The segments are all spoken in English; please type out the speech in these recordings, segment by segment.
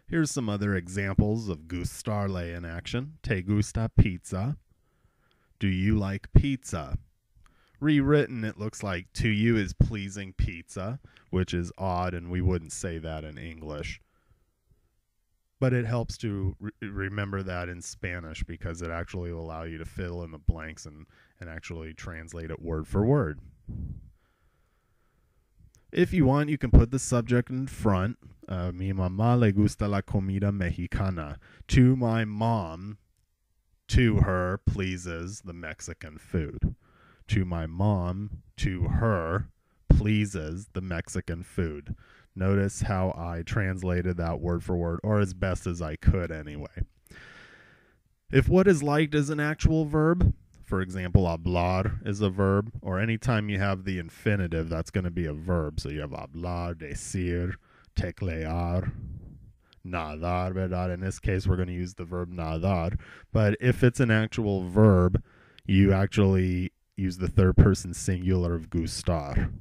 Here's some other examples of gustarle in action. Te gusta pizza? Do you like pizza? Rewritten, it looks like to you is pleasing pizza, which is odd, and we wouldn't say that in English. But it helps to remember that in Spanish because it actually will allow you to fill in the blanks and actually translate it word for word. If you want, you can put the subject in front. Mi mamá le gusta la comida mexicana. To my mom, to her, pleases the Mexican food. To my mom, to her, pleases the Mexican food. Notice how I translated that word for word, or as best as I could anyway. If what is liked is an actual verb, for example, hablar is a verb, or anytime you have the infinitive, that's going to be a verb. So you have hablar, decir, teclear, nadar, ¿verdad? In this case, we're going to use the verb nadar. But if it's an actual verb, you actually use the third person singular of gustar.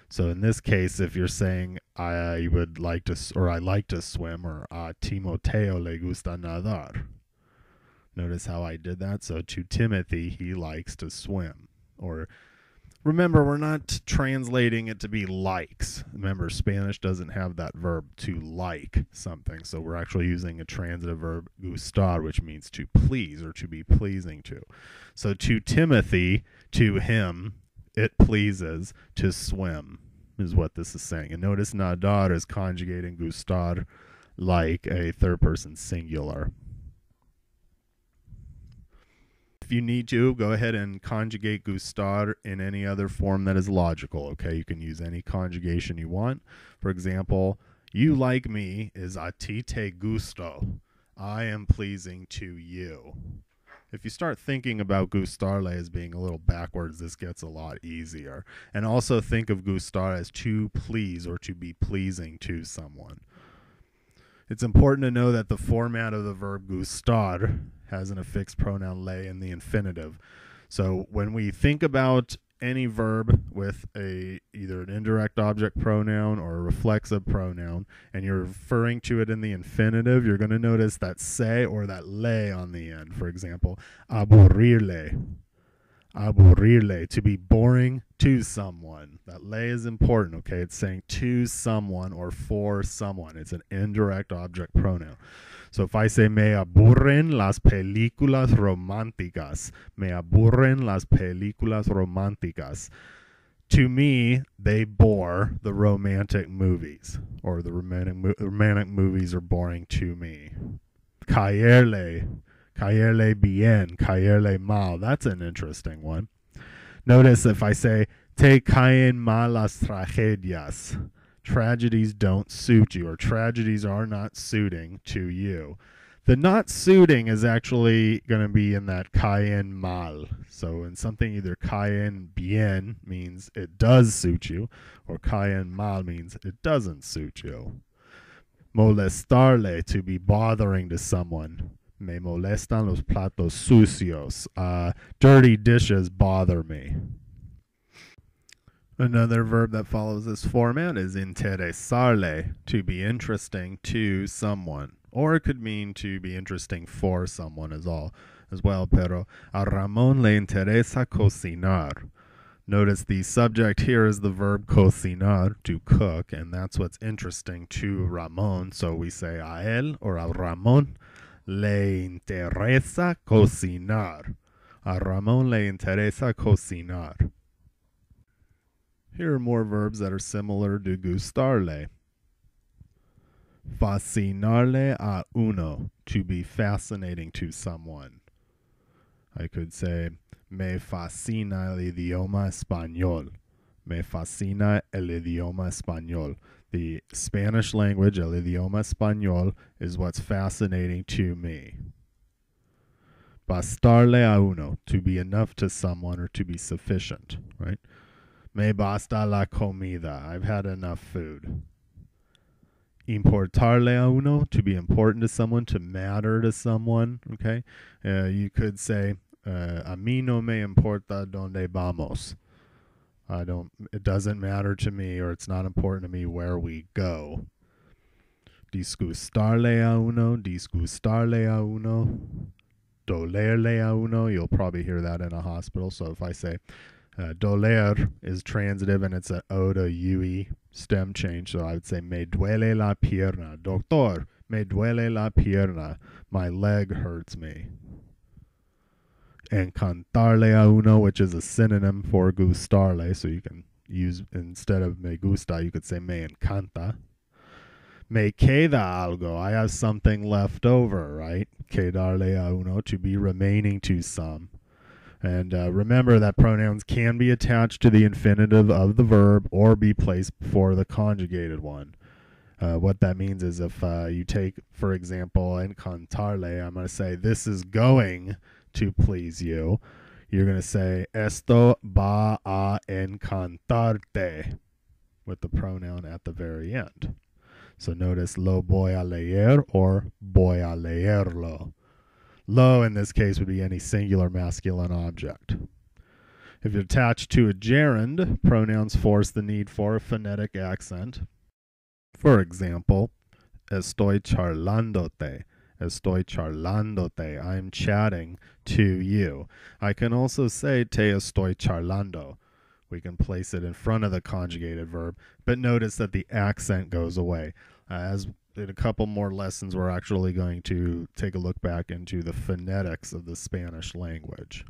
So in this case, if you're saying I would like to, or I like to swim, or a Timoteo le gusta nadar. Notice how I did that. So to Timothy, he likes to swim. Or remember, we're not translating it to be likes. Remember, Spanish doesn't have that verb to like something. So we're actually using a transitive verb gustar, which means to please or to be pleasing to. So to Timothy, to him, it pleases to swim, is what this is saying. And notice nadar is conjugating gustar like a third person singular. If you need to, go ahead and conjugate gustar in any other form that is logical. Okay, you can use any conjugation you want. For example, you like me is a ti te gusto. I am pleasing to you. If you start thinking about gustarle as being a little backwards, this gets a lot easier. And also think of gustar as to please or to be pleasing to someone. It's important to know that the format of the verb gustar has an affixed pronoun le in the infinitive. So when we think about any verb with either an indirect object pronoun or a reflexive pronoun, and you're referring to it in the infinitive, you're going to notice that se or that le on the end. For example, aburrirle. Aburrirle, to be boring to someone. That le is important, okay? It's saying to someone or for someone. It's an indirect object pronoun. So if I say, me aburren las películas románticas, me aburren las películas románticas. To me, they bore the romantic movies, or the romantic movies are boring to me. Caerle bien, caerle mal. That's an interesting one. Notice if I say, te caen mal las tragedias. Tragedies don't suit you, or tragedies are not suiting to you. The not suiting is actually going to be in that caen mal. So in something, either caen bien means it does suit you, or caen mal means it doesn't suit you. Molestarle, to be bothering to someone. Me molestan los platos sucios. Dirty dishes bother me. Another verb that follows this format is interesarle, to be interesting to someone. Or it could mean to be interesting for someone as well. Pero a Ramón le interesa cocinar. Notice the subject here is the verb cocinar, to cook, and that's what's interesting to Ramón. So we say a él or a Ramón le interesa cocinar. A Ramón le interesa cocinar. Here are more verbs that are similar to gustarle. Fascinarle a uno, to be fascinating to someone. I could say, me fascina el idioma español. Me fascina el idioma español. The Spanish language, el idioma español, is what's fascinating to me. Bastarle a uno, to be enough to someone or to be sufficient, right? Me basta la comida, I've had enough food. Importarle a uno, to be important to someone, to matter to someone, okay? You could say, a mí no me importa donde vamos. It doesn't matter to me, or it's not important to me where we go. Disgustarle a uno, disgustarle a uno, dolerle a uno. You'll probably hear that in a hospital. So if I say doler is transitive and it's an O to UE stem change. So I would say me duele la pierna. Doctor, me duele la pierna. My leg hurts me. Encantarle a uno, which is a synonym for gustarle. So you can use, instead of me gusta, you could say me encanta. Me queda algo. I have something left over, right? Quedarle a uno, to be remaining to some. And remember that pronouns can be attached to the infinitive of the verb or be placed before the conjugated one. What that means is if you take, for example, encantarle, I'm going to say, this is going to please you. You're going to say, esto va a encantarte, with the pronoun at the very end. So notice lo voy a leer or voy a leerlo. Lo in this case would be any singular masculine object. If you're attached to a gerund, pronouns force the need for a phonetic accent. For example, estoy charlándote. Estoy charlándote. I'm chatting to you. I can also say te estoy charlando. We can place it in front of the conjugated verb, but notice that the accent goes away. As in a couple more lessons, we're actually going to take a look back into the phonetics of the Spanish language.